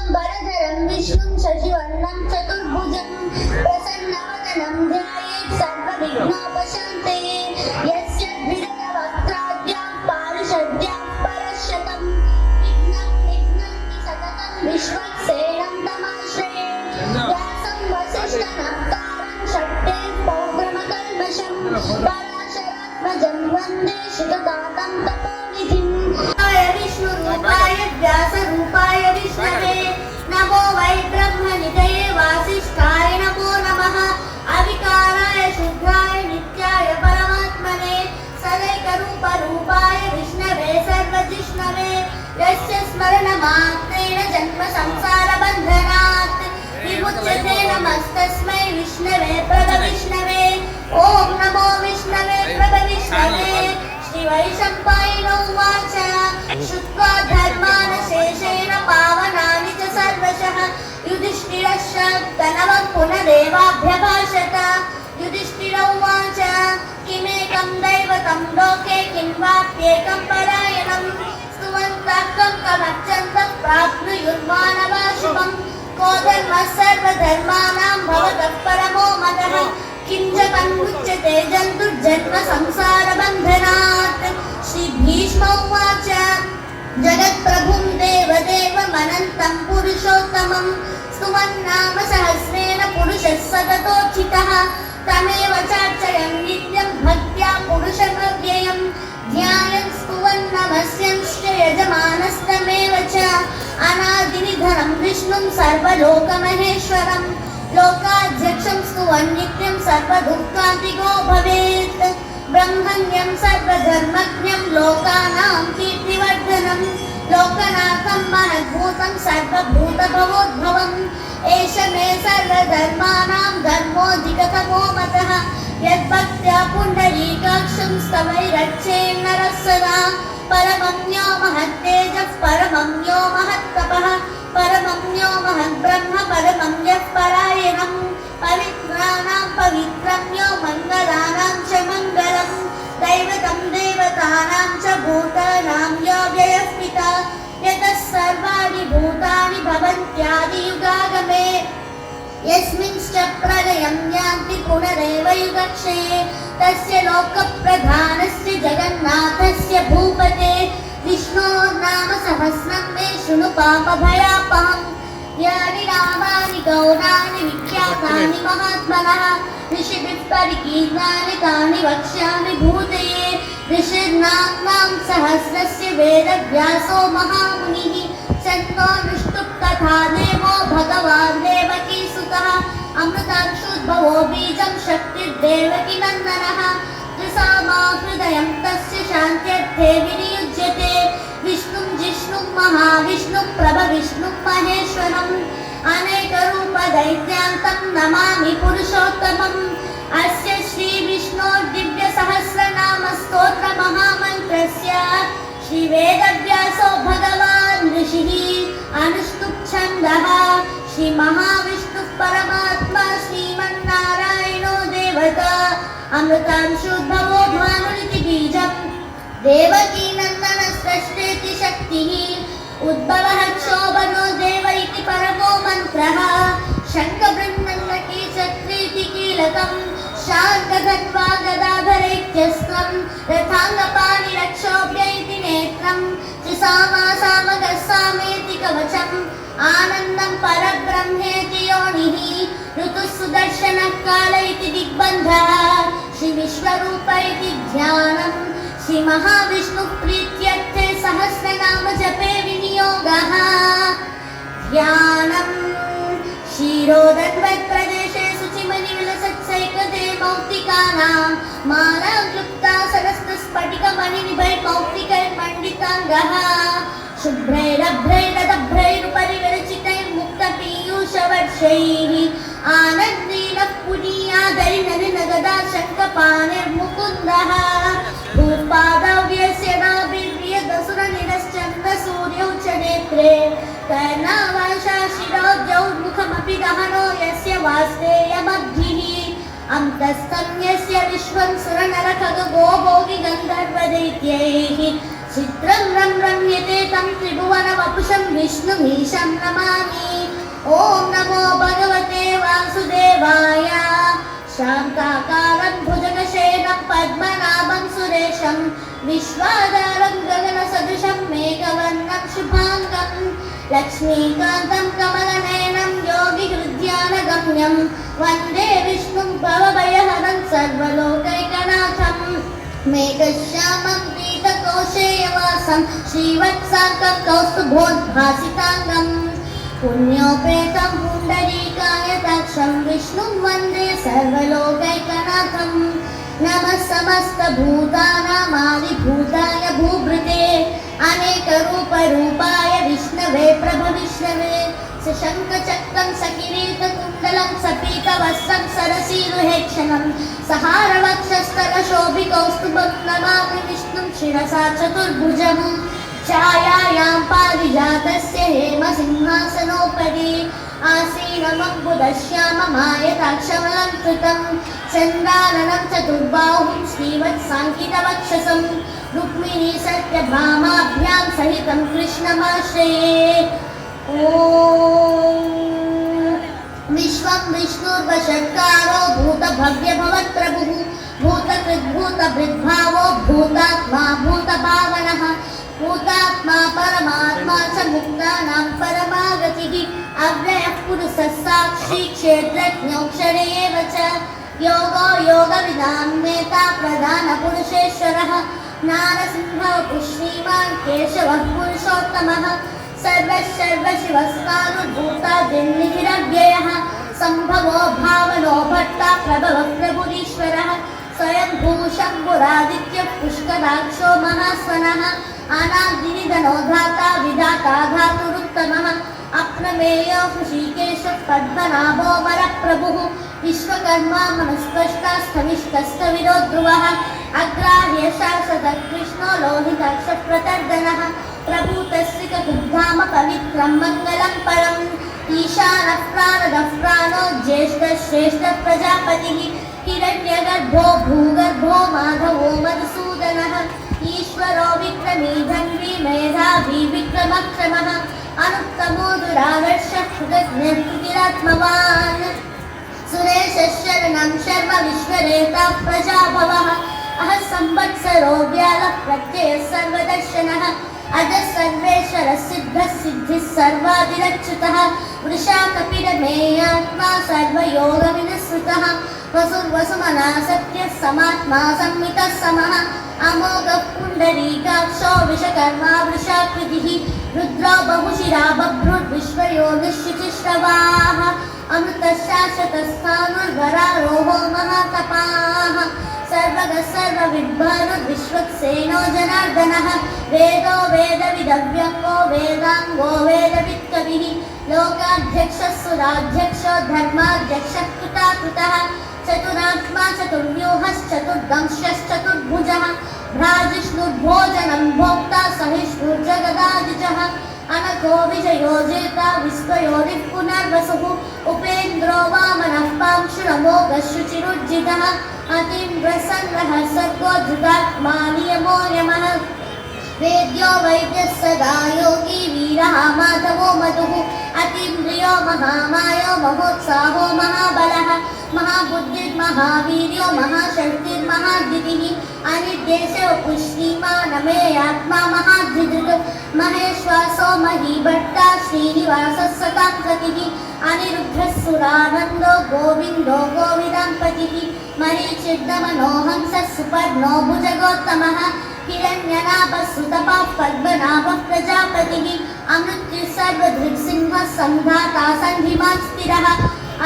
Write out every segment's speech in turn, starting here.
शुक्लाम्बरधरं विष्णुं शशिवर्णं चतुर्भुजं प्रसन्नवदनं ध्यायेत् सर्वविघ्नोपशान्ते यस्य द्विदलवक्त्राद्यां पारिषद्यां परशतं विघ्नं निघ्नन्ति सततं विश्वक्सेनं तमाश्रये व्यासं वसिष्ठनप्तारं शक्तेः पौर्णमकल्मषं पराशरात्मजं वन्दे शिवदातं तपोनिधिं विष्णुरूपाय व्यासरूपाय विष्णवे नमो वै ब्रह्मनिधये वासिष्ठाय नमो नमः अविकाराय शुद्धाय नित्याय परमात्मने सदैकरूपरूपाय विष्णवे सर्वजिष्णवे यस्य स्मरणमात्रेण जन्म संसारबन्धनात् विमुच्यते नमस्तस्मै विष्णवे प्रभविष्णवे ॐ नमो विष्णवे प्रभविष्णवे श्रीवैशम्पायनो उवाच श्रुत्वा धर्मान् शेषेण पावनानि च सर्वशः युधिष्ठिरश्चात्तनवं पुनरेवाभ्यभाषत युधिष्ठिर उवाच किमेकं दैवतं लोके किं वाप्येकं परायणं स्तुवन्तः कमर्चन्तः प्राप्नुयुर्मानवा शुभं को धर्मः सर्वधर्माणां भवतः परमो मदः किं च तन्मुच्यते जन्तुर्जन्म संसारबन्धनात् श्रीभीष्म उवाच जगत्प्रभुं देवदेवमनन्तं पुरुषोत्तमं स्तुवन्नाम सहस्रेण पुरुषः सततोचितः तमेव चार्चयन् नित्यं भक्त्या पुरुषमव्ययं ध्यायन् स्तुवन्नमस्यंश्च यजमानस्तमेव च अनादिनिधनं विष्णुं सर्वलोकमहेश्वरं लोकाध्यक्षं स्तुवन् नित्यं सर्वदुःखान्तिको भवेत् ब्रह्मण्यं सर्वधर्मज्ञं लोकानां कीर्तिवर्धनं लोकनाथं महद्भूतं सर्वभूतभवोद्भवम् एष मे सर्वधर्माणां धर्मोऽधिकतमो मतः यद्भक्त्या पुण्डरीकाक्षं स्तवैरक्षेन्नरः सदा परमं यो महत्तेजः परमं यो महत्तपः परमं यो महद्ब्रह्म परमं यः परायणं पवित्राणां पवित्रं यो मङ्गलानां च मङ्गलं दैवतं देवतानां च भूतानां यो व्ययः पिता यतः सर्वाणि भूतानि भवन्त्यादियुगागमे यस्मिंश्च प्रलयं यान्ति पुनरेव युगक्षये तस्य लोकप्रधानस्य जगन्नाथस्य भूपते विष्णोर्नाम सहस्रं मे शृणु पापभयापहम् यानि नामानि गौणानि विख्यातानि महात्मनः ऋषिभिः परिकीर्णानि तानि वक्ष्यामि भूतये ऋषिर्नाम्नां सहस्रस्य वेदव्यासो महामुनिः सन्तो तथा देवो भगवान् देवकीसुतः अमृतांशुद्भवो बीजं शक्तिर्देवकी नन्दनः त्रिसामा हृदयं तस्य शान्त्यर्थे विनियुज्यते विष्णुं जिष्णुं महाविष्णुं प्रभविष्णुं महेश्वरम् अनेकरूपदैत्यान्तं नमामि पुरुषोत्तमम् अस्य श्रीविष्णोर्दिव्यसहस्रनामस्तोत्रमहामन्त्रस्य श्रीवेदव्यासो भगवान् ऋषिः अनुष्टुप्छन्दः श्रीमहाविष्णुः परमात्मा श्रीमन्नारायणो देवता अमृतांशुद्भवो भानुरिति बीजम् देवकी नन्दनस्रष्टेति शक्तिः उद्भवः क्षोभनो देव इति परमो मन्त्रः शङ्खबृन्नन्नकी चक्रीति कीलकम् शार्ङ्गधन्वा गदाधरैत्यस्त्रं रथाङ्गपाणिरक्षोभ्य इति नेत्रम् त्रिसामासामगस्सामेति कवचम् आनन्दं परब्रह्मेति योनिः ऋतुः सुदर्शनः काल इति दिग्बन्धः श्रीविश्वरूप इति ध्यानम् श्रीमहाविष्णुः प्रीत्यर्थे सहस्रनाम जपे विनियोगः ध्यानम् क्षीरोदन्वत्प्रदेशे शुचिमणिविलसत्सैकते मौक्तिकानां माला क्लुप्ता सरस्तस्फटिकमणिनिभै मौक्तिकैर्मण्डिताङ्गः शुभ्रैरभ्रैरदभ्रैरुपरि विरचितैर्मुक्तपीयूषवर्षैः आनन्दीनः पुनीयादैर्नलिनगदा शङ्खपाणिर्मुकुन्दः भूपादव्यस्य नाभिर्यदसुरनिरश्चन्द्रसूर्यौ च नेत्रे कर्णावाशा शिरोद्यौर्मुखमपि दहनो यस्य वास्तेयमद्भिः अन्तस्थं यस्य विश्वं सुरनरखगो भोगि गन्धर्वदैत्यैः चित्रं रं रम्यते त्रिनेत्रं त्रिभुवनवपुषं विष्णुमीशं नमामि। ॐ नमो भगवते वासुदेवाय। शान्ताकारं भुजगशयनं पद्मनाभं सुरेशं विश्वाधारं गगनसदृशं मेघवर्णं शुभाङ्गं लक्ष्मीकान्तं कमलनयनं योगिहृद्यानगम्यं वन्दे विष्णुं भवभयहरं सर्वलोकैकनाथं। मेघश्यामं पीतकोशेयवासं श्रीवत्साङ्कं कौस्तुभोद्भासिताङ्गं पुण्योपेतं पुण्डरीकायताक्षं विष्णुं वन्दे सर्वलोकैकनाथं। नमः समस्तभूतानामादिभूताय भूभृते अनेकरूपरूपाय विष्णवे प्रभविष्णवे सशङ्खचक्रं सकिरीटकुण्डलं सपीतवस्त्रं सरसीरुहेक्षणं सहारवक्षस्थलशोभिकौस्तुभं नमामि विष्णुं शिरसा चतुर्भुजम्। छायायां पारिजातस्य हेमसिंहासनोपरि आसीनमम्बुदश्याममायताक्षमलङ्कृतं चन्द्राननं चतुर्बाहुं श्रीवत्साङ्कितवक्षसं रुक्मिणी सत्यभामाभ्यां सहितं कृष्णमाश्रये। ॐ विश्वं विष्णुर्वषट्कारो भूतभव्यभवत्प्रभुः भूतकृद्भूतभृद्भावो भूतात्मा भूतभावनः भूतात्मा परमात्मा च मुक्तानां परमागतिः अव्ययः पुरुषः साक्षी क्षेत्रज्ञोऽक्षरे एव च योगो योगविदां नेता प्रधानपुरुषेश्वरः नारसिंहः श्रीमान् केशवः पुरुषोत्तमः सर्वशिवस्कानुभूतादिर्निधिरव्ययः सम्भवो भावनो भट्टा प्रभवः प्रभुरीश्वरः स्वयंभू शम्भुरादित्यः पुष्कराक्षो महास्वनः अनादिनिधनो धाता विधाता धातुरुत्तमः अप्रमेयो हृषीकेशः पद्मनाभो वरप्रभुः विश्वकर्मा मनुस्पष्टास्थविष्टस्थविरो ध्रुवः अग्राह्य शाश्वतः कृष्णो लोहिताक्षः प्रतर्दनः प्रभूतस्य चतुर्धाम पवित्रं मङ्गलं परम् ईशानः प्राणदः प्राणो ज्येष्ठः श्रेष्ठः प्रजापतिः हिरण्यगर्भो भूगर्भो माधवो मधुसूदनः ईश्वरो विक्रमी धन्वी मेधावी विक्रमक्षमः अनुत्तमो दुरादर्शः कृतज्ञः कृतिरात्मवान् सुरेशः शरणं शर्म विश्वरेता प्रजाभवः अहः संवत्सरो व्यालः प्रत्ययः सर्वदर्शनः अजः सर्वेश्वरः सिद्धः सिद्धिः सर्वादिरच्युतः वृषा कपिलमेयात्मा सर्वयोगविनस्रुतः वसुर्वसुमना सत्यः समात्मा संमितः समः अमोघः पुण्डरीकाक्षो विश्वकर्मा वृषाकृतिः रुद्रो बहुशिरा बभ्रुर्विश्वयो निश्चितिश्रवाः अमृतः शाश्वतस्थाणुर्वरारोहो महातपाः सर्वगः सर्वविद्वानुर्विश्वक्सेनो जनार्दनः वेदो वेदविदव्यङ्गो वेदाङ्गो वेदवित्कविः लोकाध्यक्षः सुराध्यक्षो धर्माध्यक्षः कृताकृतः चतुरात्मा चतुर्व्यूहश्चतुर्दंश्यश्चतुर्भुजः भ्राजिष्णुर्भोजनं भोक्ता सहिष्णुर्जगदादिजः अनको विजयो जेता विश्वयोनिः पुनर्वसुः उपेन्द्रो वामनः पांशुरमोघः शुचिरुज्जितः अतीन्द्रसङ्ग्रहः सर्गो धृतात्मा नियमो यमः वेद्यो वैद्यः सदा योगी वीरः माधवो मधुः अतीन्द्रियो महामायो महोत्साहो महाबलः महाबुद्धिर्महावीर्यो महाशक्तिर्महाद्युतिः अनिर्देशो पुष्टिमानमेयात्मा महाधृदृक् महेश्वासो महीभट्टा श्रीनिवासः सतां गतिः अनिरुद्धः सुरानन्दो गोविन्दो गोविदाम्पतिः मरीचिर्दमनोहंसः सुपर्णो भुजगोत्तमः हिरण्यनाभः सुतपः पद्मनाभः प्रजापतिः अमृत्युः सर्वधृक्सिंहः सन्धाता सन्धिमान् स्थिरः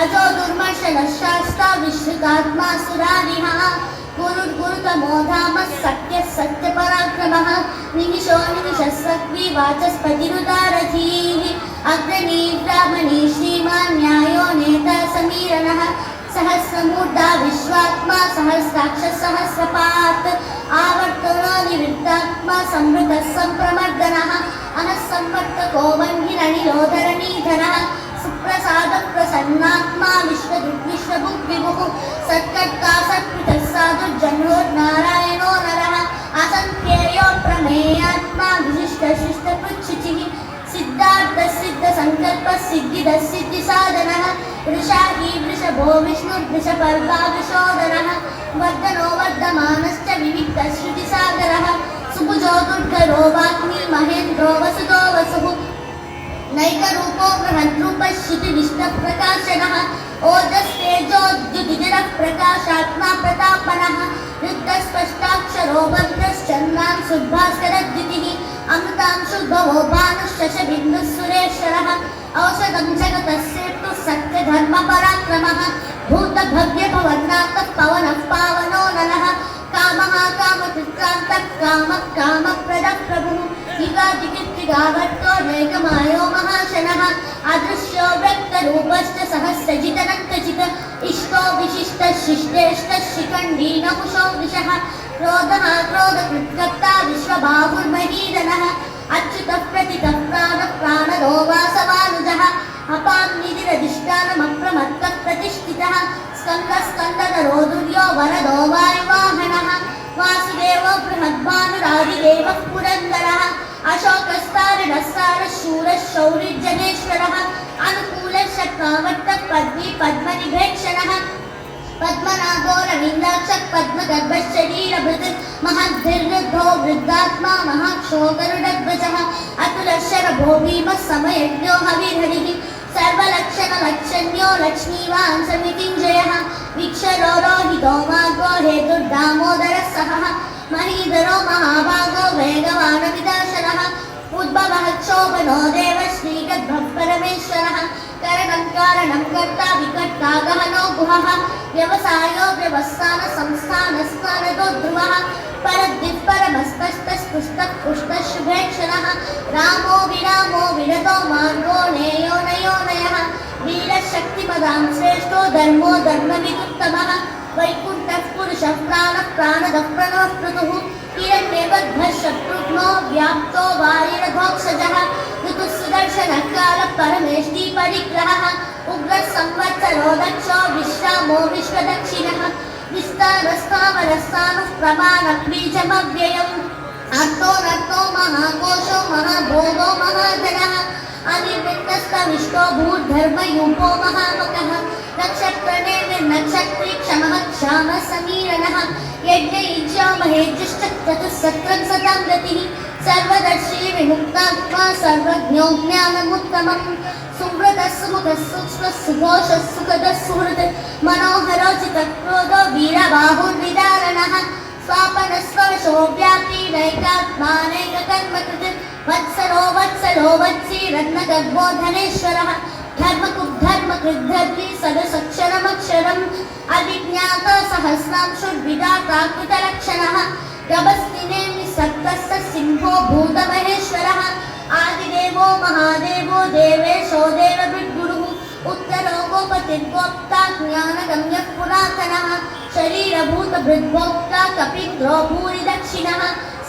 अजो दुर्मर्शनः शास्ता विश्रुतात्मा सुरारिहः गुरुर्गुरुतमो धामः सत्यः सत्यपराक्रमः निमिषो निमिषस्वक्वी वाचस्पतिरुदारथीः अग्रणी ब्राह्मणी श्रीमान् न्यायो नेता समीरणः सहस्रमूर्धा विश्वात्मा सहस्राक्षः सहस्रपात् आवर्तनो निवृत्तात्मा संवृतः सम्प्रमर्दनः अनः संवर्तको वह्निरनिरोधरणीधरः सुप्रसादः प्रसन्नात्मा विश्वभुग्विभुः सत्कर्ता सत्कृतः साधुर्जन्योर्नारायणो नरः असङ्ख्येयो प्रमेयात्मा विशिष्टशिष्टपृच्छ सिद्धिदसिद्धिसाधनः वृषाही वृषभो विष्णुर्वृषपर्वा वृषोदरः वर्धनो वर्धमानश्च विविक्तश्रुतिसागरः सुभुजो दुर्धरो वाग्मी महेन्द्रो वसुतो वसुः नैकरूपो बृहद्रूपश्रुतिविष्टप्रकाशनः ओजस्तेजोद्युतिजरः प्रकाशात्मा प्रतापनः युक्तस्पष्टाक्षरो भद्रश्चन्द्रां सुद्भास्करद्युतिः अमृतांशुद्भवो भानुश्शशबिन्दुः सुरेश्वरः औषधं जगतस्येतु सत्यधर्मपराक्रमः भूतभव्यभवन्नाथः पवनः पावनो नरः कामः कामकृत्रान्तः कामः कामप्रदः प्रभुः युगादिकीर्तिगावर्तो नैकमायो महाशनः अदृश्यो व्यक्तरूपश्च सहस्रजितनन्तचित् इष्टो विशिष्टः शिष्टेष्टः शिखण्डी नहुषो वृषः क्रोधः क्रोधकृत्कर्ता विश्वबाहुर्महीधनः अच्युतः प्रतितः प्राणः प्राणदो वासवानुजः अपां निधिरधिष्ठानमप्रमत्तः प्रतिष्ठितः स्कन्दः स्कन्दधरो दुर्यो वरदो वायुवाहनः वासुदेवो बृहद्भानुरादिदेवः पुरन्दरः अशोकस्तारिणः सारः शूरः शौरिर्जनेश्वरः अनुकूलः शक्रावर्तः पद्मी पद्मनिभेक्षणः पद्मनाभो रवीन्द्राक्षः पद्मगर्भः शरीरभृत् महद्भिर्वृद्धो वृद्धात्मा महाक्षो गरुडध्वजः अतुलः शरभो भीमः समयज्ञो हविर्हरिः सर्वलक्षणलक्षण्यो लक्ष्मीवान् समितिञ्जयः वीक्षरो रोहितो मार्गो हेतुर्दामोदरः सहः महीधरो महाभागो वेगवानविदाशनः उद्भवः क्षोभनो देवः श्रीगद्भः परमेश्वरः करणं कारणं कर्ता विकर्ता गहनो गुहः व्यवसायो व्यवस्थानसंस्थानस्थानदो ध्रुवः परद्दिः परमस्तस्तस्पुस्तः पुष्टः शुभेक्षणः रामो विरामो विरतो मार्गो नेयो नयो नयः वीरशक्तिपदां श्रेष्ठो धर्मो धर्मविदुत्तमः वैकुण्ठः पुरुषः प्राणः प्राणदः प्रणवः क्रतुः हिरण्यगर्भः शत्रुघ्नो व्याप्तो वायुरघोक्षजः ऋतुः सुदर्शनः कालः परमेष्टि परिग्रहः उग्रः संवत्सरो दक्षो विश्रामो विश्वदक्षिणः विस्तारस्तावरस्तानुः प्रमाणः बीजमव्ययम् अर्थो नर्थो महाकोशो महाभोगो महाधनः अनिर्वित्तस्तविष्टो भूर्धर्मयूपो महामकः नक्षत्रनेमिर्नक्षत्री क्षमः क्षामः समीरणः यज्ञयुज्यो महेज्यश्चक्रतुः सतां गतिः सर्वदर्शी विमुक्तात्मा सर्वज्ञो ज्ञानमुत्तमम् सुव्रतः सुमुखः सूक्ष्मः सुघोषः सुखदः सुहृत् मनोहरो चित्तक्रोधो वीरबाहुर्विदारणः स्वापनस्वशो व्यापी नैकात्मानैककर्मकृत् वत्सरो वत्सलो वत्सी रत्नगर्भो धनेश्वरः धर्मकृद्धर्मी सदसक्षरमक्षरम् अभिज्ञाता सहस्रांशुर्विधाता कृतलक्षणः गभस्तिनेमि सप्तस्य सिंहो भूतमहेश्वरः आदिदेवो महादेवो देवेशो देवभृद्गुरुः उत्तरो गोपतिर्गोप्ता ज्ञानगम्यः पुरातनः शरीरभूतभृद्भोक्ता कपीन्द्रो भूरिदक्षिणः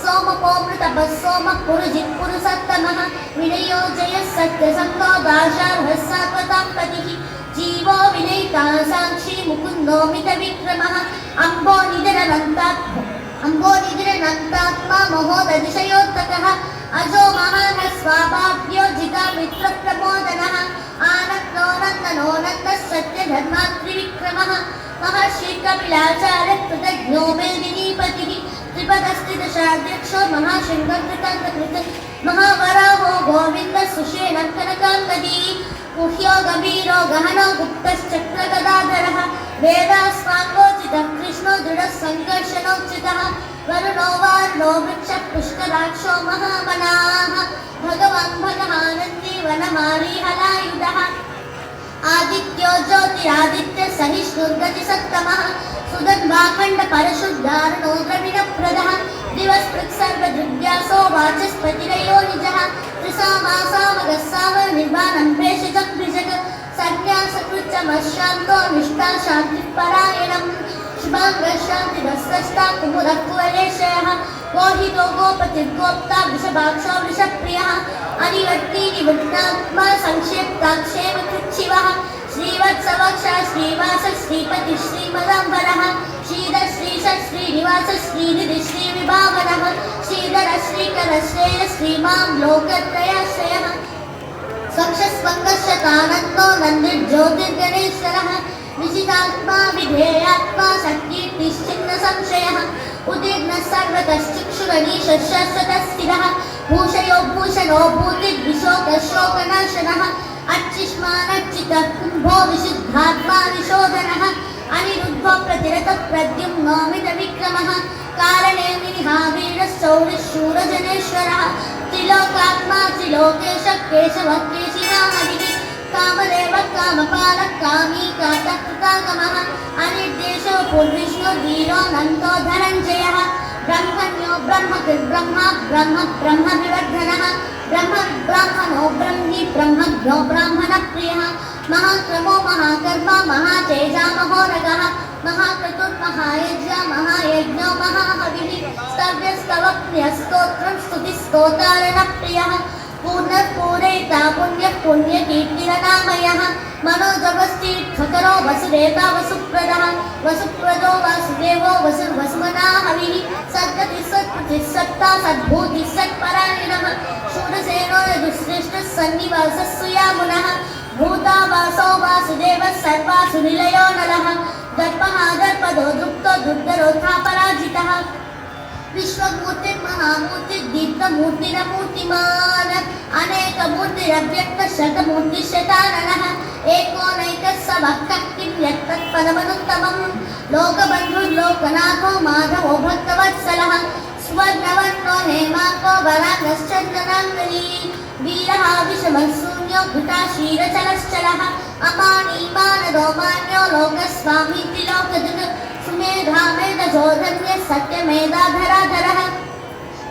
सोमपोमृतपः सोमः पुरुजित् पुरुषोत्तमः विनयो जयः सत्यसन्तो दाशार्हः सात्वतां पतिः जीवो विनयिता साक्षी मुकुन्दो मितविक्रमः अम्बोनिधिरनन्तात्मा महोदधिशयोत्तकः अजो महानः स्वाभाव्यो जिता मित्रप्रमोदनः आनन्दो नन्दनो नन्दः सत्यधर्मात्रिविक्रमः महर्षि कपिलाचार्यः कृतज्ञो मेदिनीपतिः त्रिपदस्थितशाध्यक्षो महाशृङ्गकृतान्तकृत् महावराहो गोविन्दः सुषेणः कनकाङ्गदी गुह्यो गभीरो गहनो गुप्तश्चक्रगदाधरः वेदास्वाङ्गोचितः कृष्णो दृढः सङ्कर्षणोचितः वरुणो वारुणो वृक्षः पुष्कराक्षो महामनाः भगवान् भगवानन्दी वनमारीहलायुधः आदित्यो ज्योतिरादित्य सहिष्णुर्गतिसत्तमः सुदन्वाखण्ड परशुद्धारणो द्रविणप्रदः दिवस्पृक्सर्वदृग्व्यासो वाचस्पतिरयो निजः त्रिसामासामगः सामनिर्वाणं भेषजग्भिजग सन्न्यासकृच्चमशान्तो निष्ठा शान्तिपरायणम् शुभाङ्गशान्तिदस्रष्टा कुमुदः कुवलेशयः गोहितो गोपतिर्गोप्ता वृषभाक्षो वृषप्रियः अनिवर्ती निवृत्तात्मा संक्षेप्ताक्षेमकृच्छिवः श्रीवत्सवक्षा श्रीवास श्रीपति श्रीमदाम्बरः श्रीधर श्रीश श्रीनिवास श्रीनिधि श्रीविभावनः श्रीधर श्रीकर श्रेय श्रीमां लोकत्रयाश्रयः स्वक्षस्पन्दश्शतानन्दो नन्दिर्ज्योतिर्गणेश्वरः निशितात्मा विधेयात्मा सत्कीर्तिश्चिन्न संशयः उदीर्णः सर्वतश्चक्षुरनीशः शाश्वतः स्थिरः भूषयो भूषणो भूतिर्विशोकशोकनाशनः अर्चिष्मानर्चितः कुम्भो विशुद्धात्मा विशोधनः अनिरुद्धो प्रतिरतः प्रद्युम्नो मितविक्रमः कारणे वीरशौरिशूरजनेश्वरः त्रिलोकात्मा त्रिलोकेशः केशवः केशिनामदिः कामदेवः कामपालः कामी कातः कृतागमः अनिर्देशो पूर्विष्णुर्वीरोऽनन्तो धनञ्जयः ब्रह्मण्यो ब्रह्मकृद्ब्रह्मा ब्रह्म ब्रह्मविवर्धनः ब्रह्मणो ब्रह्मी ब्रह्मज्ञो ब्राह्मणप्रियः महाक्रमो महाकर्मा महातेजा महोरगः महाक्रतुर्महायज्ञ महायज्ञो महाहविः स्तव्यस्तवप्रियस्तोत्रं स्तुतिस्तोतारणप्रियः पूर्णपूरयिता पुण्यः पुण्यकीर्तिरनामयः मनोजवस्तीर्थकरो वसुदेता वसुप्रदः वसुप्रदो वासुदेवो वसुर्वसुमना हविः सद्गतिः सत्कृतिः सत्ता सद्भूतिः सत्परायणः शूरसेनो यजुश्रेष्ठः सन्निवासः सुयामुनः भूतावासो वासुदेवः सर्वासु निलयो नलः दर्पः दर्पदो दृप्तो दुर्धरोऽथा पराजितः विश्वमूर्तिर्महामूर्तिर्दीप्तमूर्तिरमूर्तिमान् अनेकमूर्तिरव्यक्तशतमूर्तिशताननः एकोनैकः स भक्तः किं यत्तत्पदमनुत्तमम् लोकबन्धुर्लोकनाथो माधवो भक्तवत्सलः स्वर्णवर्णो हेमाको वराकश्चन्दनाङ्गली वीरः विषमः शून्यो घृताशीरचलश्चलः अमानीमानदो मान्यो लोकस्वामी त्रिलोकधृक् सुमेधामेधजोधन्य सत्यमेधाधराधरः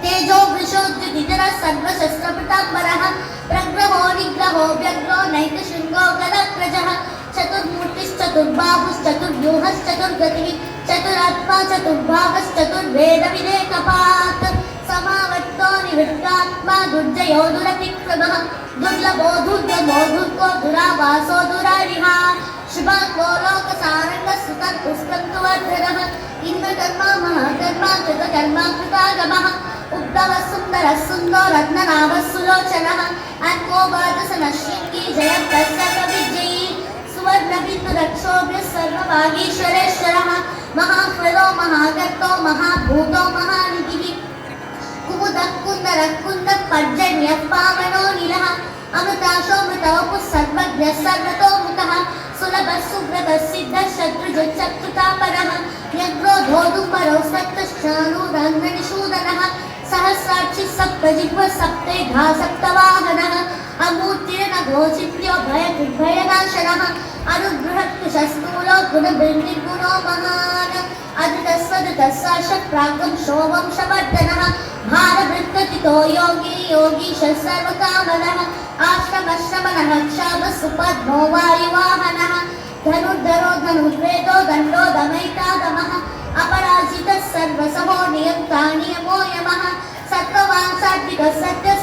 तेजो वृषोद्युतिधरः सर्वशस्त्रप्रताम्बरः प्रग्रहो निग्रहो व्यग्रो नैकशृङ्गो गदाग्रजः चतुर्मूर्तिश्चतुर्बाहुश्चतुर्व्यूहश्चतुर्गतिः चतुरात्मा चतुर्भागश्चतुर्वेदविवेकपात् समावर्तो निवृत्तात्मा दुर्जयो दुरतिक्रमः दुर्लभो दुर्गमो दुर्गो दुरावासो दुरारिः शुभाङ्गो लोकसारङ्गः सुतत्पुष्कन्तुवर्धनः इन्द्रकर्मा महाकर्मा कृतकर्मा कृतागमः उद्धवः सुन्दरः सुन्दो रत्ननाभः सुलोचनः अन्को वादसनः शृङ्गी जयन्तः सर्वविजयी सुवर्णबिन्दुरक्षोभ्यः सर्वभागीश्वरेश्वरः महाफलो महागर्तो महाभूतो महानिधिः कुमुदः कुन्दरः कुन्दः पर्जन्यः पावनो नीलः अमृताशोमृतवपुः सर्वज्ञः सर्वतोमुखः सुलभः सुव्रतः सिद्धः शत्रुजच्चक्रुतापरः व्यग्रो धोदुम्बरो सप्तश्चाणूराङ्गनिषूदनः सहस्राक्षिः सप्तजिह्वः सप्तेघा सप्तवाहनः अमूर्तिर्नघोचिप्यो भयकृद्भयनाशनः अनुगृहत्कुशस्तूलो गुणबृन्निर्गुणो महान् अधृतस्वधृतः साक्षात् प्रागंशोवंशवर्धनः भारभृत्कथितो योगी योगीशः सर्वकामनः आश्रमश्रमणः क्षामः सुपद्मो वायुवाहनः धनुर्धरो धनुर्वेदो दण्डो दमयितागमः अपराजितः सर्वसहो नियन्ता नियमो यमः सत्त्ववान् सात्विकः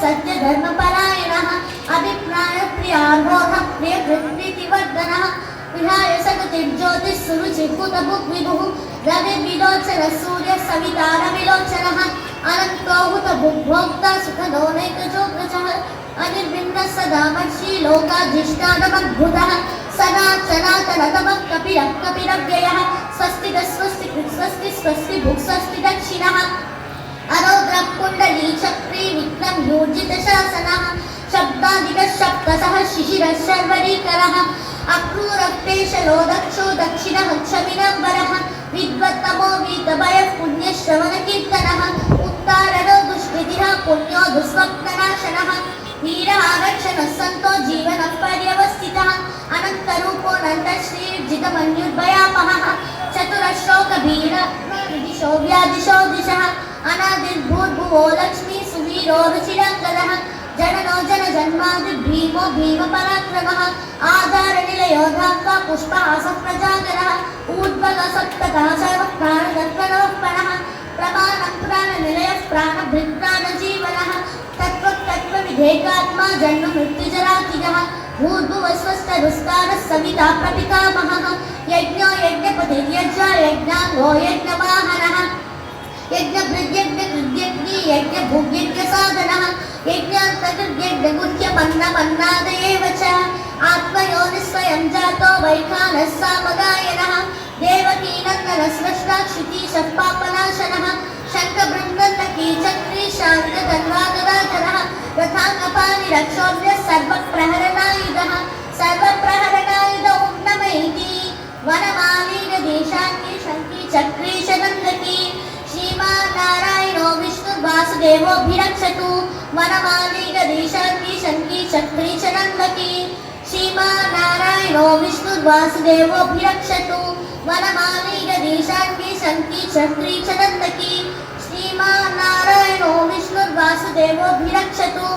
सत्यधर्मपरायणः अभिप्रायप्रियार्होः प्रियकृत्प्रीतिवर्धनः विहाय सगतिर्ज्योतिः सुरुचिर्भूतभुग्विभुः रविर्विलोचनः सूर्यः सवितारविलोचनः अनन्तो हुतभुग्भोक्ता सुखदोनैकजोग्रजः अनिर्बिन्दः सदा मर्षि लोकाधिष्ठानमद्भुतः सनातनतमः कपिरव्ययः स्वस्तिकः स्वस्तिकृत् स्वस्ति स्वस्ति भुक् स्वस्ति दक्षिणः अरौद्रः पुण्डली चक्री विक्रम यूर्जितशासनः शब्दादिकः शब्दसः शिशिरः शर्वरीकरः अक्रूरक्लेशलो दक्षो दक्षिणः क्षमिनम्बरः विद्वत्तमो वीतभयः पुण्यश्रवणकीर्तनः उत्तारणो दुष्कृतिः पुण्यो दुःस्वप्ननाशनः वीरः रक्षणः सन्तो जीवनः पर्यवस्थितः अनन्तरूपोऽनन्तश्रीर्जितमन्युर्भयापहः चतुरश्लोकभीरदिशो व्यादिशो दिशः अनादिर्भूर्भुवो लक्ष्मी सुवीरो रुचिरङ्गदः जननो जनजन्मादिर्भीमो भीमपराक्रमः आधारनिलयो धात्वा पुष्पहासः प्रजागरः ऊर्ध्वगः सप्ततः सर्वप्राणगर्भणोत्पन्नः प्रमाणं प्राणनिलयः प्राणभृत्प्राणजीवनः तत्त्वविधेकात्मा जन्ममृत्युजरातिगः भूर्भुवस्वस्तरुस्तारः सविता प्रपितामहः यज्ञो यज्ञपतिर्यज्ञ यज्ञाङ्गो यज्ञवाहनः यज्ञभृद्यज्ञकृद्यज्ञ यज्ञाग्नि यज्ञभुग्यज्ञसाधनः यज्ञान्तर्यज्ञगुह्यमन्नमन्नादयेव च आत्मयोनिस्वयं जातो वैखानः सामगायनः देवकीनन्दनस्रष्टा क्षितीशः पापनाशनः शङ्खबृन्दन्नकी चक्री शान्तधन्वागदाधरः रथाङ्गपाणिरक्षोभ्यः सर्वप्रहरणायुधः सर्वप्रहरणायुध ॐ नमः इति वनमालीनदेशाङ्गी शङ्की चक्री च नन्दकी श्रीमान्नारायणो विष्णुर्वासुदेवोऽभिरक्षतु वनमालीनदेशाङ्गी शङ्की चक्री च नन्दकी श्रीमान्नारायणो विष्णुर्वासुदेवोऽभिरक्षतु वनमालीनदेशाङ्गी शङ्की चक्री च नन्दकी श्रीमान्नारायणो विष्णुर्वासुदेवोऽभिरक्षतु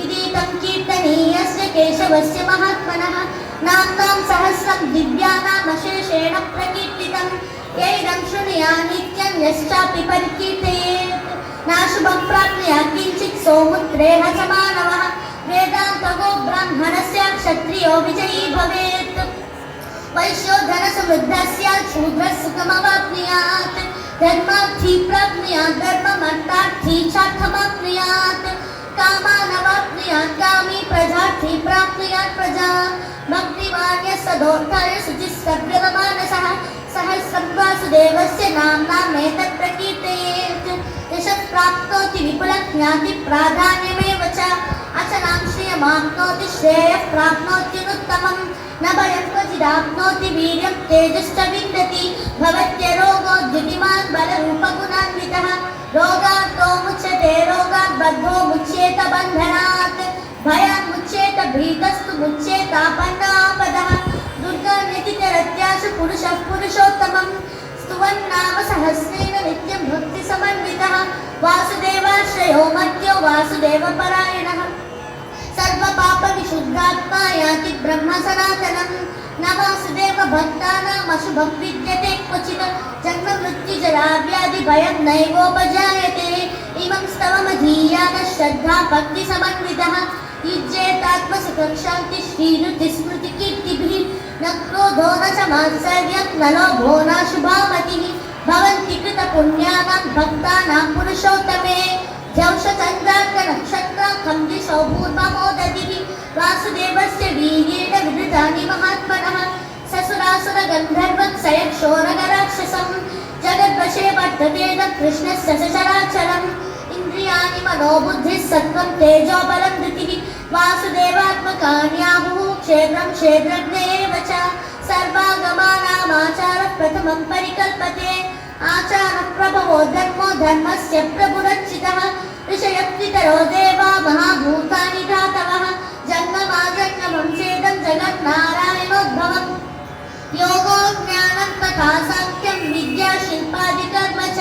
इति तं कीर्तनीयस्य केशवस्य महात्मनः नाम्नां सहस्रं दिव्यानामशेषेण प्रकीर्तितं यैदं शृणुयात् नित्यं यश्चापि परिकीर्तयेत् नाशुभं प्राप्नुयात् किञ्चित् सौमुत्रेण च मानवः वेदान्तगो ब्राह्मणस्य क्षत्रियो विजयी भवेत् वैश्यो धनसमृद्धस्य शूद्रः सुखमवाप्नुयात् धर्मार्थी प्राप्नुयात् धर्ममर्थार्थी चार्थमाप्नुयात् कामानवाप्नुयात् कामी प्रजार्थी प्राप्नुयात् प्रजा भक्तिमान्यः सदोत्थाय शुचिस्तव्यवमानसः सहस्रं वासुदेवस्य नाम्नामेतत् प्रकीर्तयेत् यशः प्राप्नोति विपुलज्ञातिप्राधान्यमेव च अचलां श्रियमाप्नोति श्रेयः प्राप्नोत्यनुत्तमं न भयं क्वचिदाप्नोति वीर्यं तेजश्च विन्दति भवत्यरोगो द्युतिमान् बलरूपगुणान्वितः रोगार्तो मुच्यते रोगात् बद्धो मुच्येत बन्धनात् भयान् मुच्येत भीतस्तु मुच्येतापन्नापदः दुर्गानितिचरत्याशु पुरुषः पुरुषोत्तमं स्तुवन्नाम सहस्रेण नित्यं भक्तिसमन्वितः वासुदेवाश्रयो मर्त्यो वासुदेवपरायणः सर्वपापविशुद्धात्मा याति ब्रह्म सनातनं न वासुदेवभक्तानामशुभं विद्यते क्वचित् जन्ममृत्युजराव्याधिभयं नैवोपजायते इमं स्तवमधीयानः श्रद्धा भक्तिसमन्वितः युज्येतात्मसुखशान्तिश्रीरुतिस्मृतिकीर्तिभिः न क्रोधो न च मात्सर्यं न लोभो नाशुभामतिः भवन्ति कृतपुण्यानां भक्तानां पुरुषोत्तमे द्यौषचन्द्रार्कनक्षत्राखं दिशो भूर्ममोदधिः वासुदेवस्य वीर्येण विधृतानि महात्मनः ससुरासुरगन्धर्वं सयक्षोरगराक्षसं जगद्वशे वर्ततेन कृष्णस्य सचराचरम् इन्द्रियाणि मनोबुद्धिः सत्त्वं तेजो बलं धृतिः वासुदेवात्मकान्याहुः क्षेत्रं क्षेत्रज्ञ एव च सर्वागमानामाचारः प्रथमं परिकल्पते आचारः प्रभवो धर्मो धर्मस्य प्रभुरच्युतः ऋषयप्तितरो देवा महाभूतानि धातवः जङ्गमाजङ्गमं चेदं जगन्नारायणोद्भवम् योगो ज्ञानं तथा साङ्ख्यं विद्या शिल्पादिकर्म च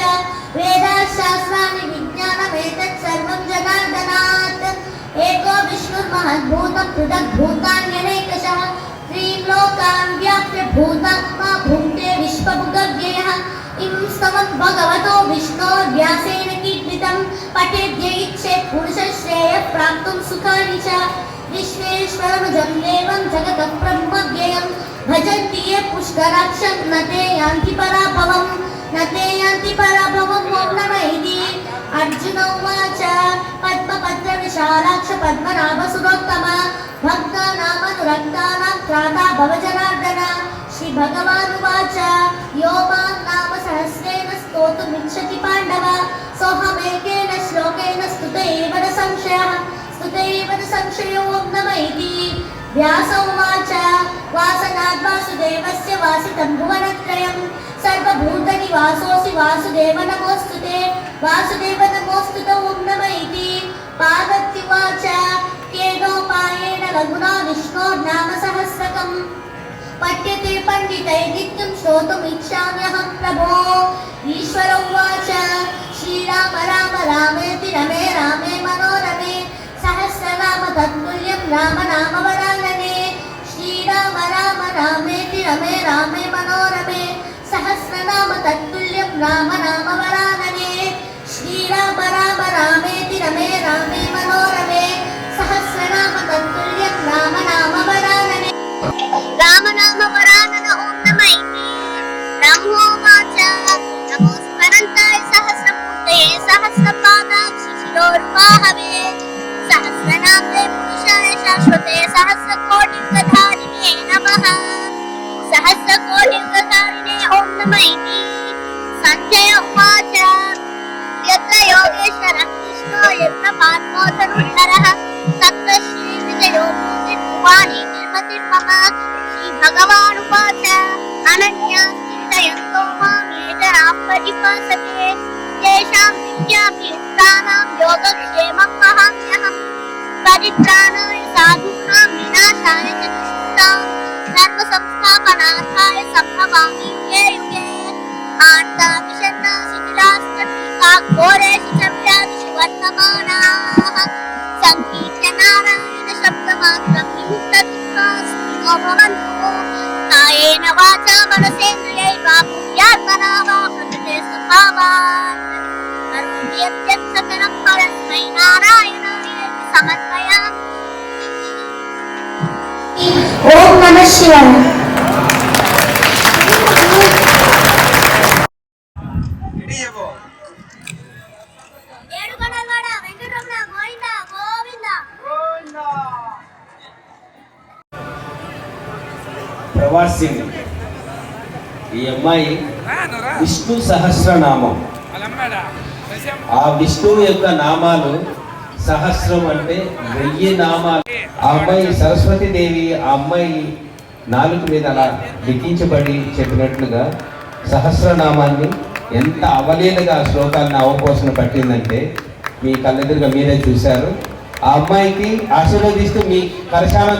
वेदाशास्त्राणि विज्ञानमेतत् सर्वं जनार्दनात् एको विष्णुर्महद्भूतं पृथग्भूतान्यनेकशः त्रीन् लोकान् व्याप्य भूतात्मा भुङ्क्ते विश्वभुगव्ययः इमं स्तवं भगवतो विष्णोर्व्यासेन कीर्तितं पठेद्य इच्छेत् पुरुषश्रेयः प्राप्तुं सुखानि च विश्वेश्वरमजं देवं जगतः ब्रह्मव्ययं भजन्ति ये पुष्कराक्षं न ते यान्ति पराभवं न ते यान्ति पराभवं ॐ नमः इति अर्जुन उवाच पद्मपत्रविशालाक्ष पद्मनाभसुरोत्तम भक्तानामनुरक्तानां त्राता भवजनार्दन श्रीभगवानुवाच यो मां नाम सहस्रेण स्तोतुमिच्छति पाण्डव सोऽहमेकेन श्लोकेन स्तुत एव न संशयः स्तुत एव न संशयो ॐ नमः इति व्यास उवाच वासनात् वासुदेवस्य वासितं भुवनत्रयं सर्वभूतनिवासोऽसि वासुदेव नमोऽस्तुते वासुदेव नमोऽस्तुते ॐ नमः इति पार्वत्युवाच केनोपायेन लघुना विष्णोर्नाम सहस्रकम् पठ्यते पंडितैः नित्यं श्रोतुमिच्छाम्यहं प्रभो ईश्वर उवाच श्रीराम राम रामेति रमे रामे मनोरमे सहस्रनाम तत्तुल्यं राम नाम वरानने श्रीराम राम रामेति रमे रामे मनोरमे सहस्रनाम तत्तुल्यं राम नाम वरानने श्रीराम राम रामेति रमे रामे मनोरमे सहस्रनाम तत्तुल्यं राम नाम वरानने रामनाम वरानन ॐ नमः इति ब्रह्मोवाच नमो स्मरन्ताय सहस्रपूर्तये सहस्रपादाक्षि शाश्वते सहस्रकोटियुगधारिणे नमः सहस्रकोटियुगधारिणे ॐ नमः इति सञ्जय उवाच यत्र योगेश्वरः कृष्णो यत्र पार्थो धनुर्धरः तत्र श्रीविजयो भूतिर्भुवानि निर्मतिर्मम श्रीभगवानुवाच अनन्या चिन्तयन्तो मां ये जनाः परिपासते तेषां विद्याभीष्टानां योगक्षेमं वहाम्यहम् परित्राणाय साधूनां विनाशाय च दुष्कृतां धर्मसंस्थापनार्थाय सम्भवामि युगे युगे आर्ता विषण्णा शिथिलाश्च पीता घोरेषु च व्याधिषु वर्तमानाः सङ्कीर्त्य नारायण शब्दमात्रं विमुक्तचित्ताः सुखिनो भवन्तु कायेन वाचा मनसेन्द्रियैर्वा बुद्ध्यात्मना वा प्रकृते स्वभावात् करोमि यद्यत् सकलं परस्मै नारायणाय समर्पयामि। ఓం నమః శివాయ. ఏడుకొండలవాడ వెంకటరమణ గోవింద గోవింద. ప్రవాసిని ఈ అమ్మాయి విష్ణు సహస్రనామం. ఆ విష్ణువు యొక్క నామాలు సహస్రం అంటే 1000 నామాలు. ఆ అమ్మాయి సరస్వతీదేవి ఆ అమ్మాయి నాలుగు మీద అలా లిఖించబడి చెప్పినట్లుగా సహస్రనామాన్ని ఎంత అవలీలగా శ్లోకాలను అవపోసన పట్టిందంటే మీ కళ్ళెదురుగా మీరే చూశారు. ఆ అమ్మాయికి ఆశీర్వదిస్తూ మీ కరశాల